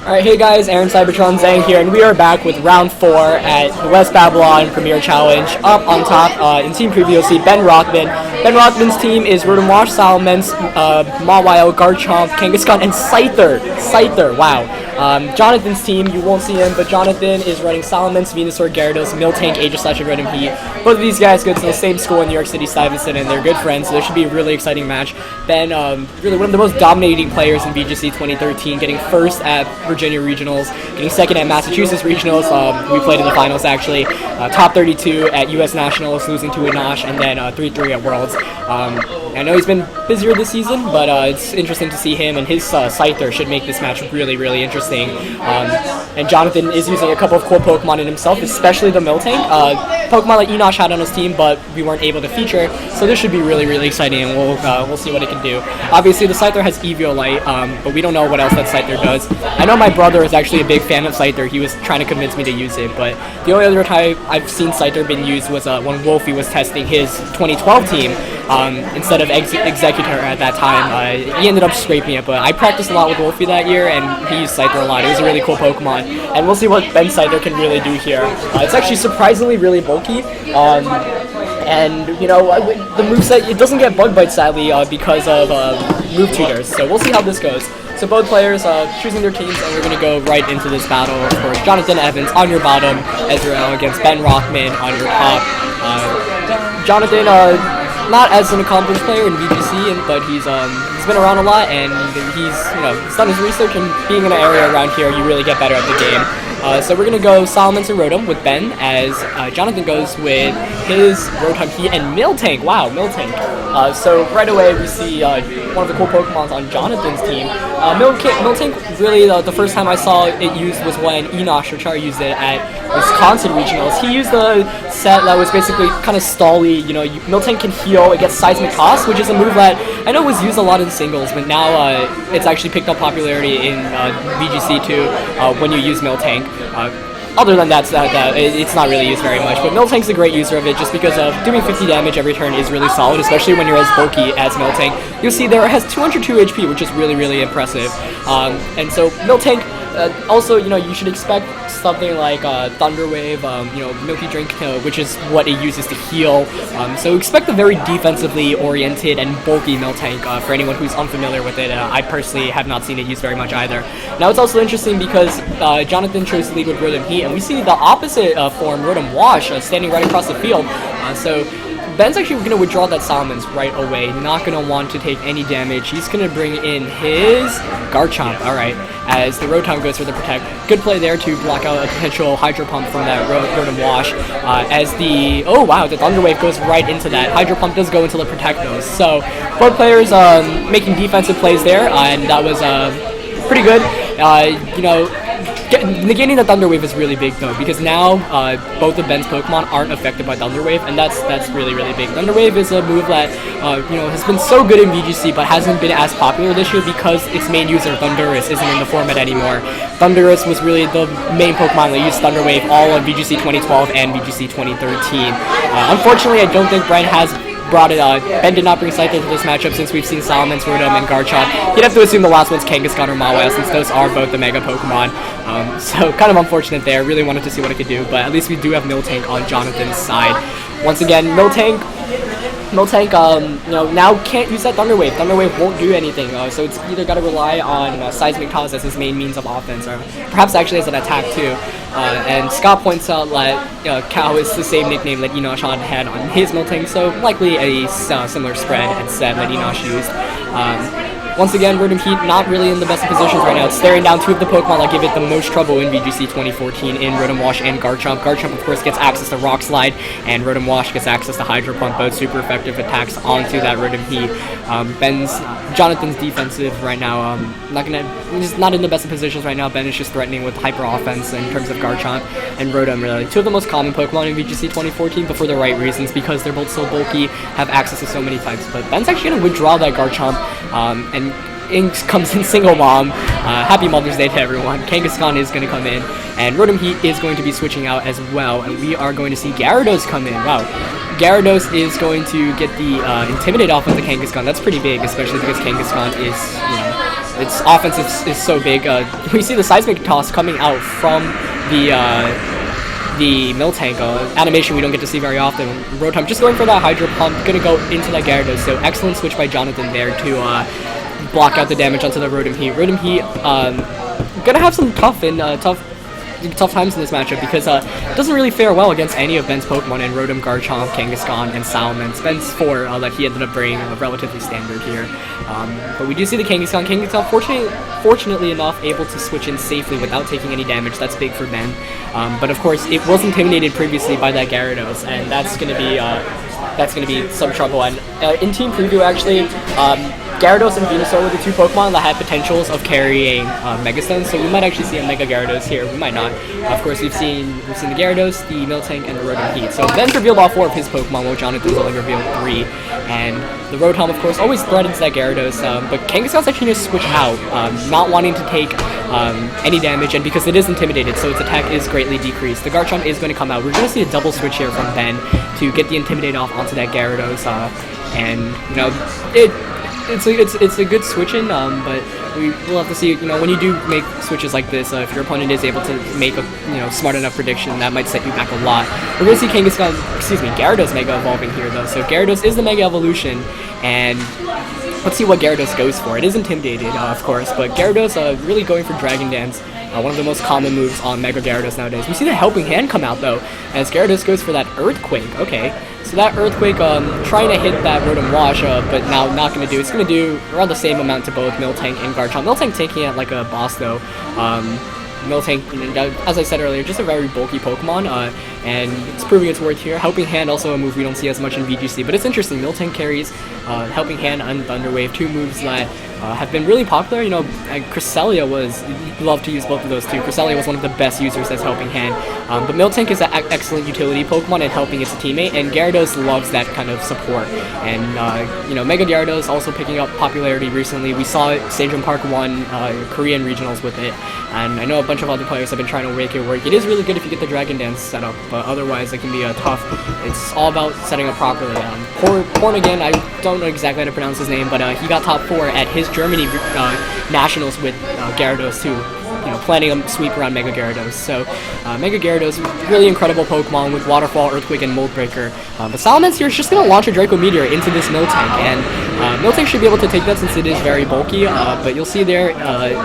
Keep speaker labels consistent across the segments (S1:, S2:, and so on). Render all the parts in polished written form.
S1: Alright, hey guys, Aaron Cybertron Zhang here, and we are back with round 4 at the West Babylon Premier Challenge. Up on top, in team preview, you'll see Ben Rockman. Ben Rockman's team is Rotom Wash, Salamence, Mawile, Garchomp, Kangaskhan, and Scyther, wow. Jonathan's team, you won't see him, but Jonathan is running Salamence, Venusaur, Gyarados, Miltank, Aegislash, and Rotom Heat. Both of these guys go to the same school in New York City, Stuyvesant, and they're good friends, so this should be a really exciting match. Ben, really one of the most dominating players in VGC 2013, getting first at Virginia Regionals, getting second at Massachusetts Regionals. We played in the finals, actually. Top 32 at US Nationals, losing to Inosh, and then 3-3 at Worlds. I know he's been busier this season, but it's interesting to see him, and his Scyther should make this match really, really interesting. And Jonathan is using a couple of core Pokemon in himself, especially the Miltank. Pokemon like Enosh had on his team, but we weren't able to feature, so this should be really, really exciting, and we'll see what it can do. Obviously, the Scyther has Eviolite, but we don't know what else that Scyther does. I know my brother is actually a big fan of Scyther. He was trying to convince me to use it, but the only other time I've seen Scyther being used was when Wolfie was testing his 2012 team. Instead of Executor at that time, he ended up scraping it, but I practiced a lot with Wolfie that year, and he used Scyther a lot. It was a really cool Pokemon, and we'll see what Ben Scyther can really do here. It's actually surprisingly really bulky, and, you know, the moveset, it doesn't get Bug Bite, sadly, because of move tutors, so we'll see how this goes. So both players choosing their teams, and we're going to go right into this battle. Of course, Jonathan Evans on your bottom, Ezrael against Ben Rockman on your top. Jonathan, not as an accomplished player in VGC, but he's been around a lot, and he's done his research, and being in an area around here, you really get better at the game. So we're gonna go Salamence and Rotom with Ben, as Jonathan goes with his Rotom Heat and Miltank. Wow, Miltank. So right away we see one of the cool Pokemons on Jonathan's team. Miltank, really the first time I saw it used was when Enosh or Char used it at Wisconsin Regionals. He used a set that was basically kind of stally. Miltank can heal, it gets Seismic Toss, which is a move that I know was used a lot in singles, but now it's actually picked up popularity in VGC too when you use Miltank. Other than that, it's not really used very much, but Miltank's a great user of it just because of doing 50 damage every turn is really solid, especially when you're as bulky as Miltank. You'll see there it has 202 HP, which is really, really impressive. And so Miltank, also, you should expect something like Thunder Wave, Milky Drink, which is what it uses to heal. So expect a very defensively oriented and bulky Miltank for anyone who's unfamiliar with it. I personally have not seen it used very much either. Now it's also interesting because Jonathan chose to lead with Rotom Heat, and we see the opposite form, Rotom Wash, standing right across the field. So Ben's actually going to withdraw that Salamence right away, not going to want to take any damage. He's going to bring in his Garchomp, alright, as the Rotom goes for the Protect. Good play there to block out a potential Hydro Pump from that Rotom Wash, as the Thunder Wave goes right into that. Hydro Pump does go into the Protect though, so both players making defensive plays there, and that was pretty good. Negating the Thunder Wave is really big though, because now both of Ben's Pokemon aren't affected by Thunder Wave, and that's really, really big. Thunder Wave is a move that has been so good in VGC, but hasn't been as popular this year because its main user, Thundurus, isn't in the format anymore. Thundurus was really the main Pokemon that used Thunder Wave all of VGC 2012 and VGC 2013. Unfortunately, I don't think Brent has brought it. Ben did not bring Scyther to this matchup since we've seen Salamence, Rotom, and Garchomp. You'd have to assume the last one's Kangaskhan or Mawile, since those are both the Mega Pokemon. So kind of unfortunate there. Really wanted to see what it could do, but at least we do have Miltank on Jonathan's side. Once again, Miltank, now can't use that Thunder Wave. Thunder Wave won't do anything, so it's either got to rely on Seismic Toss as his main means of offense, or perhaps actually as an attack too. And Scott points out that Cow is the same nickname that Enosh had on his Miltank, so likely a similar spread and set that Enosh used. Once again, Rotom Heat not really in the best of positions right now. It's staring down two of the Pokemon that give it the most trouble in VGC 2014 in Rotom Wash and Garchomp. Garchomp, of course, gets access to Rock Slide, and Rotom Wash gets access to Hydro Pump, both super effective attacks onto that Rotom Heat. Jonathan's defensive right now, he's not in the best of positions right now. Ben is just threatening with hyper offense in terms of Garchomp and Rotom, really. Two of the most common Pokemon in VGC 2014, but for the right reasons, because they're both so bulky, have access to so many types. But Ben's actually going to withdraw that Garchomp, and Inks comes in single mom. Happy Mother's Day to everyone. Kangaskhan is going to come in, and Rotom Heat is going to be switching out as well, and we are going to see Gyarados come in. Wow. Gyarados is going to get the Intimidate off of the Kangaskhan. That's pretty big, especially because Kangaskhan is, its offense is so big. We see the seismic toss coming out from the Miltank animation we don't get to see very often. Rotom just going for that Hydro Pump, gonna go into that Gyarados, so excellent switch by Jonathan there to block out the damage onto the Rotom Heat. Rotom Heat gonna have some tough times in this matchup because it doesn't really fare well against any of Ben's Pokemon in Rotom, Garchomp, Kangaskhan, and Salamence. Ben's 4 that he ended up bringing relatively standard here. But we do see the Kangaskhan. Kangaskhan, fortunately enough, able to switch in safely without taking any damage. That's big for Ben. But of course, it was intimidated previously by that Gyarados, and that's gonna be some trouble. And in team preview, actually, Gyarados and Venusaur were the 2 Pokemon that had potentials of carrying Mega Stones, so we might actually see a Mega Gyarados here. We might not. Of course, we've seen the Gyarados, the Miltank, and the Rotom Heat. So Ben's revealed all 4 of his Pokemon, while Jonathan's only revealed 3. And the Rotom, of course, always threatens that Gyarados, but Kangaskhan's actually going to switch out, not wanting to take any damage, and because it is intimidated, so its attack is greatly decreased. The Garchomp is going to come out. We're going to see a double switch here from Ben to get the Intimidate off onto that Gyarados, and you know, it's a good switch in, but we'll have to see. You know, when you do make switches like this, if your opponent is able to make a smart enough prediction, that might set you back a lot. We're gonna see Gyarados Mega Evolving here though. So Gyarados is the Mega Evolution, and let's see what Gyarados goes for. It is intimidated, of course, but Gyarados really going for Dragon Dance. One of the most common moves on Mega Gyarados nowadays. We see the Helping Hand come out though, as Gyarados goes for that Earthquake. Okay, so that Earthquake trying to hit that Rotom Wash, but now not going to do. It's going to do around the same amount to both Miltank and Garchomp. Miltank taking it like a boss though. Miltank, as I said earlier, just a very bulky Pokemon, and it's proving its worth here. Helping Hand, also a move we don't see as much in VGC, but it's interesting. Miltank carries Helping Hand and Thunder Wave, 2 moves that have been really popular. You know, Cresselia loved to use both of those two. Cresselia was one of the best users as Helping Hand, but Miltank is an excellent utility Pokemon and helping its teammate, and Gyarados loves that kind of support. And you know, Mega Gyarados also picking up popularity recently. We saw Stadium Park won Korean regionals with it, and I know a bunch of other players have been trying to make it work. It is really good if you get the Dragon Dance set up, but otherwise it can be tough. It's all about setting up properly. Porn again, I don't know exactly how to pronounce his name, but he got top 4 at his Germany nationals with Gyarados too. You know, planning a sweep around Mega Gyarados. So, Mega Gyarados, really incredible Pokemon with Waterfall, Earthquake, and Mold Breaker. But Salamence here is just going to launch a Draco Meteor into this Miltank, and Miltank should be able to take that since it is very bulky, but you'll see there,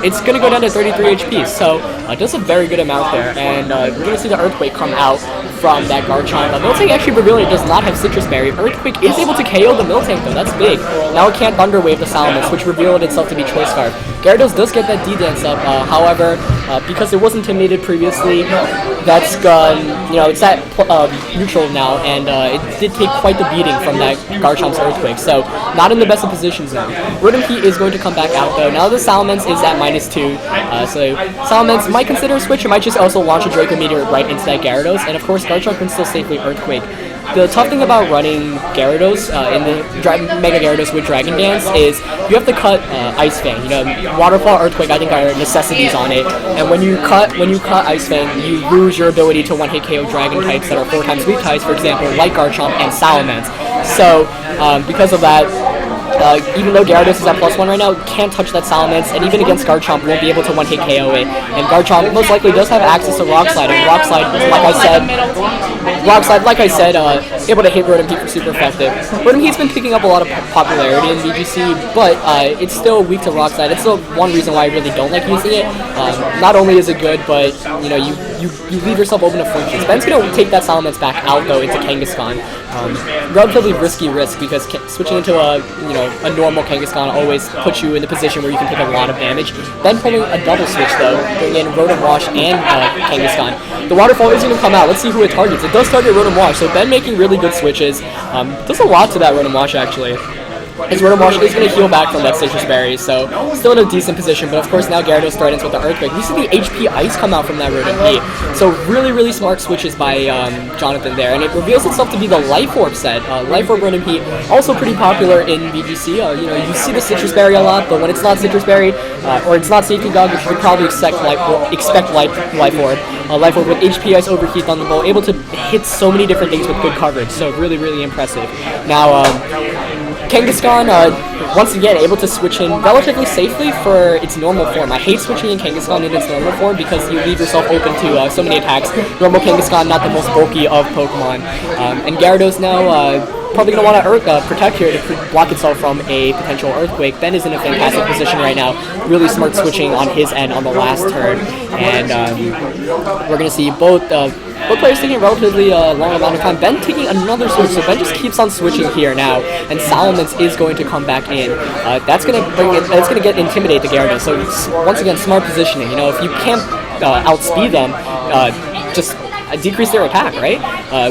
S1: it's going to go down to 33 HP, so does a very good amount there, and we're going to see the Earthquake come out from that Garchomp. Miltank actually revealing it does not have Citrus Berry. Earthquake is able to KO the Miltank though, that's big. Now it can't Thunder Wave the Salamence, which revealed itself to be Choice Scarf. Gyarados does get that D-Dance up, however, because it was intimidated previously, that's it's at neutral now, and it did take quite the beating from that Garchomp's Earthquake, so not in the best of positions now. Rotom Heat is going to come back out though. Now the Salamence is at -2, so Salamence might consider a switch, it might just also launch a Draco Meteor right into that Gyarados, and of course Garchomp can still safely Earthquake. The tough thing about running Gyarados in the Mega Gyarados with Dragon Dance is you have to cut Ice Fang. You know, Waterfall, Earthquake, I think are necessities on it. And when you cut Ice Fang, you lose your ability to one-hit KO Dragon types that are 4 times weak types, for example, like Garchomp and Salamence. So because of that, even though Gyarados is at +1 right now, can't touch that Salamence, and even against Garchomp won't be able to one-hit KO it. And Garchomp most likely does have access to Rock Slide, and Rock Slide, like I said, able to hit Rotom Heat for super effective. Rotom Heat's been picking up a lot of popularity in VGC, but it's still weak to Rock Slide. It's still one reason why I really don't like using it. Not only is it good, but you know, you leave yourself open to flinches. Ben's gonna take that Salamence back out though into Kangaskhan. Relatively risky risk because switching into a normal Kangaskhan always puts you in the position where you can take a lot of damage. Ben pulling a double switch though, bringing in Rotom Wash and Kangaskhan. The Waterfall is going to come out. Let's see who it targets. It does target Rotom Wash, so Ben making really good switches. Does a lot to that Rotom Wash actually. His Rotom Wash is going to heal back from that Citrus Berry, so still in a decent position, but of course now Gyarados threatens with the Earthquake. We see the HP Ice come out from that Rotom Heat, so really, really smart switches by Jonathan there, and it reveals itself to be the Life Orb set. Life Orb Rotom Heat, also pretty popular in VGC. You see the Citrus Berry a lot, but when it's not Citrus Berry, or it's not Safety Dog, you should probably expect Life Orb. Life Orb with HP Ice, Overheat, Thunderbolt, able to hit so many different things with good coverage, so really, really impressive. Now, Kangaskhan, once again, able to switch in relatively safely for its normal form. I hate switching in Kangaskhan in its normal form because you leave yourself open to so many attacks. Normal Kangaskhan, not the most bulky of Pokemon. And Gyarados now probably going to want to protect here to block itself from a potential Earthquake. Ben is in a fantastic position right now. Really smart switching on his end on the last turn. And we're going to see both players taking a relatively long amount of time. Ben taking another switch, so Ben just keeps on switching here now. And Salamence is going to come back in. That's going to bring it. It's going to intimidate the Gyarados. So once again, smart positioning. You know, if you can't outspeed them, just decrease their attack, right?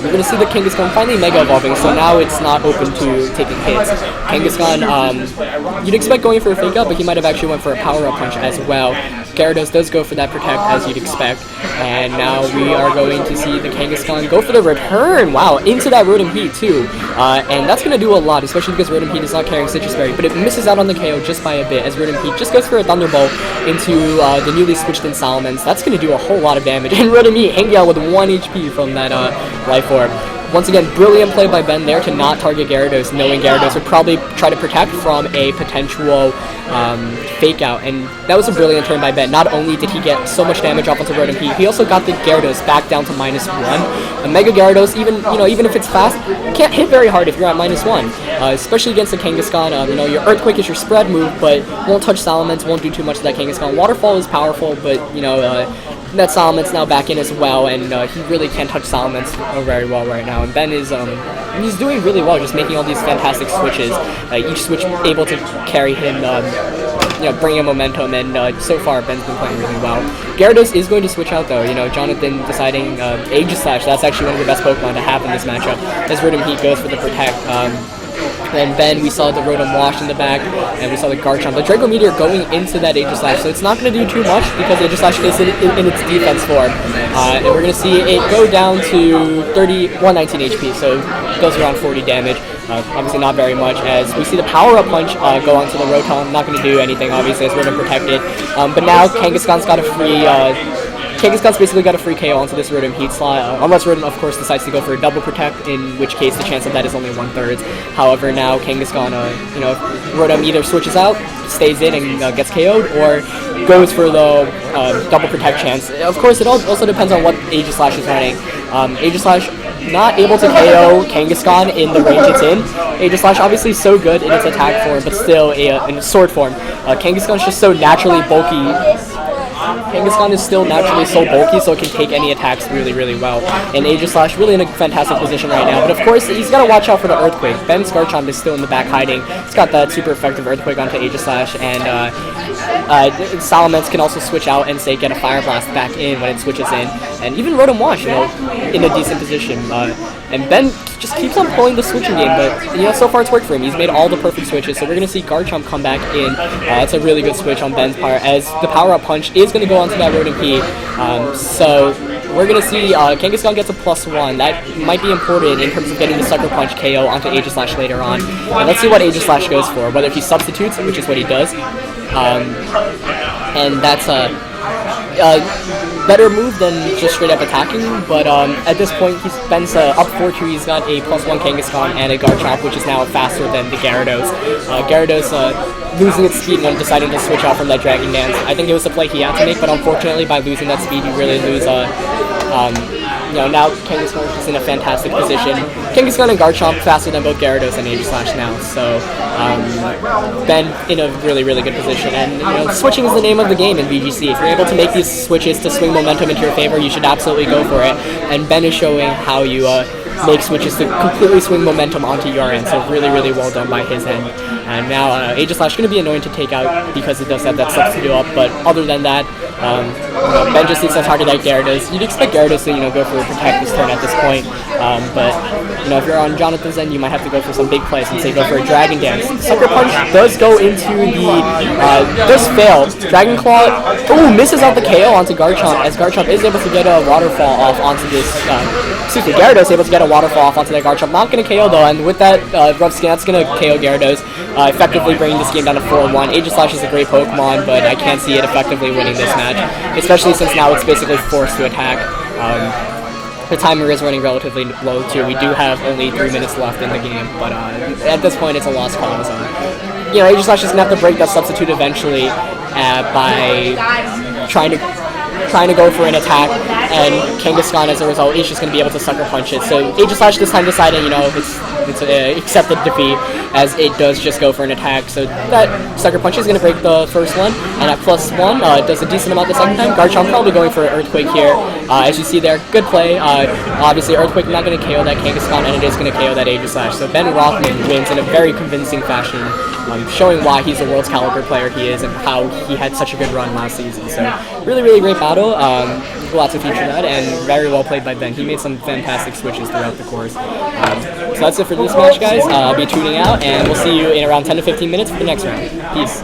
S1: We're going to see the Kangaskhan finally Mega Evolving, so now it's not open to taking hits. Kangaskhan, you'd expect going for a Fake Out, but he might have actually went for a Power Up Punch as well. Gyarados does go for that Protect, as you'd expect. And now we are going to see the Kangaskhan go for the Return! Wow, into that Rotom Heat too. And that's going to do a lot, especially because Rotom Heat is not carrying Citrus Berry, but it misses out on the KO just by a bit, as Rotom Heat just goes for a Thunderbolt into the newly switched in Salamence. That's going to do a whole lot of damage, and Rotom Heat hanging out with 1 HP from that Life Orb. Once again, brilliant play by Ben there to not target Gyarados, knowing Gyarados would probably try to protect from a potential Fake Out, and that was a brilliant turn by Ben. Not only did he get so much damage off onto Rotom Heat, he also got the Gyarados back down to -1. A Mega Gyarados, even if it's fast, can't hit very hard if you're at -1, especially against the Kangaskhan. Your Earthquake is your spread move, but won't touch Salamence, won't do too much to that Kangaskhan. Waterfall is powerful, but that Salamence now back in as well, and he really can't touch Salamence very well right now. And Ben is he's doing really well, just making all these fantastic switches. Each switch able to carry him, bring him momentum, and so far Ben's been playing really well. Gyarados is going to switch out though. Jonathan deciding Aegislash. That's actually one of the best Pokemon to have in this matchup. As Rotom Heat goes for the Protect. And Ben, we saw the Rotom Wash in the back, and we saw the Garchomp. The Draco Meteor going into that Aegislash, so it's not going to do too much because Aegislash is in its defense form. And we're going to see it go down to 119 HP, so it goes around 40 damage. Obviously not very much, as we see the Power Up Punch go onto the Rotom. Not going to do anything, obviously, as Rotom protected. But now Kangaskhan's got a free... Kangaskhan's basically got a free KO onto this Rotom Heat slot, unless Rotom, of course, decides to go for a double protect, in which case the chance of that is only 1/3. However, now Kangaskhan, if Rotom either switches out, stays in and gets KO'd, or goes for the double protect chance. Of course, it also depends on what Aegislash is running. Aegislash not able to KO Kangaskhan in the range it's in. Aegislash obviously so good in its attack form, but still in sword form. Kangaskhan's just so naturally bulky. Kangaskhan is still naturally so bulky, so it can take any attacks really, really well. And Aegislash really in a fantastic position right now. But of course, he's got to watch out for the Earthquake. Ben's Garchomp is still in the back hiding. It's got that super effective Earthquake onto Aegislash, and Salamence can also switch out and say get a Fire Blast back in when it switches in. And even Rotom Wash, in a decent position. And Ben just keeps on pulling the switching game, but so far it's worked for him. He's made all the perfect switches, so we're going to see Garchomp come back in. It's a really good switch on Ben's part, as the Power Up Punch is going to go onto that Rotom Heat. So we're going to see Kangaskhan gets a +1. That might be important in terms of getting the Sucker Punch KO onto Aegislash later on. And let's see what Aegislash goes for, whether he substitutes, which is what he does. And that's a better move than just straight up attacking, but at this point Ben's up 4-2. He's got a +1 Kangaskhan and a Garchomp, which is now faster than the Gyarados. Gyarados losing its speed when deciding to switch out from that Dragon Dance. I think it was a play he had to make, but unfortunately by losing that speed you really lose now Kangaskhan is in a fantastic position. Kangaskhan and Garchomp faster than both Gyarados and Aegislash now, so Ben in a really, really good position. And switching is the name of the game in VGC. If you're able to make these switches to swing momentum into your favor, you should absolutely go for it. And Ben is showing how you make switches to completely swing momentum onto your end, so really, really well done by his end. And now Aegislash going to be annoying to take out because it does have that substitute up, but other than that, Ben just needs to target that Gyarados. You'd expect Gyarados to go for a protect this turn at this point, but if you're on Jonathan's end, you might have to go for some big plays and say go for a Dragon Dance. Sucker Punch does go into the does fail. Dragon Claw misses out the KO onto Garchomp, as Garchomp is able to get a waterfall off onto this Gyarados able to get a waterfall off onto that Garchomp. Not going to KO though, and with that rough skin, that's going to KO Gyarados, effectively bringing this game down to 4-1. Aegislash is a great Pokemon, but I can't see it effectively winning this match, especially since now it's basically forced to attack. The timer is running relatively low too. We do have only 3 minutes left in the game, but at this point it's a lost cause. You know, Aegis Slash is gonna have to break that substitute eventually by trying to go for an attack, and Kangaskhan as a result is just going to be able to sucker punch it. So Aegis Slash this time deciding, you know, it's accepted defeat as it does just go for an attack. So that sucker punch is going to break the first one, and at +1 it does a decent amount the second time. Garchomp probably going for an Earthquake here. As you see there, good play. Obviously Earthquake not going to KO that Kangaskhan, and it is going to KO that Aegis Slash. So Ben Rockman wins in a very convincing fashion, showing why he's the world's caliber player he is and how he had such a good run last season. So really, really great battle. Glad to feature that, and very well played by Ben. He made some fantastic switches throughout the course. So that's it for this match, guys. I'll be tuning out, and we'll see you in around 10 to 15 minutes for the next round. Peace.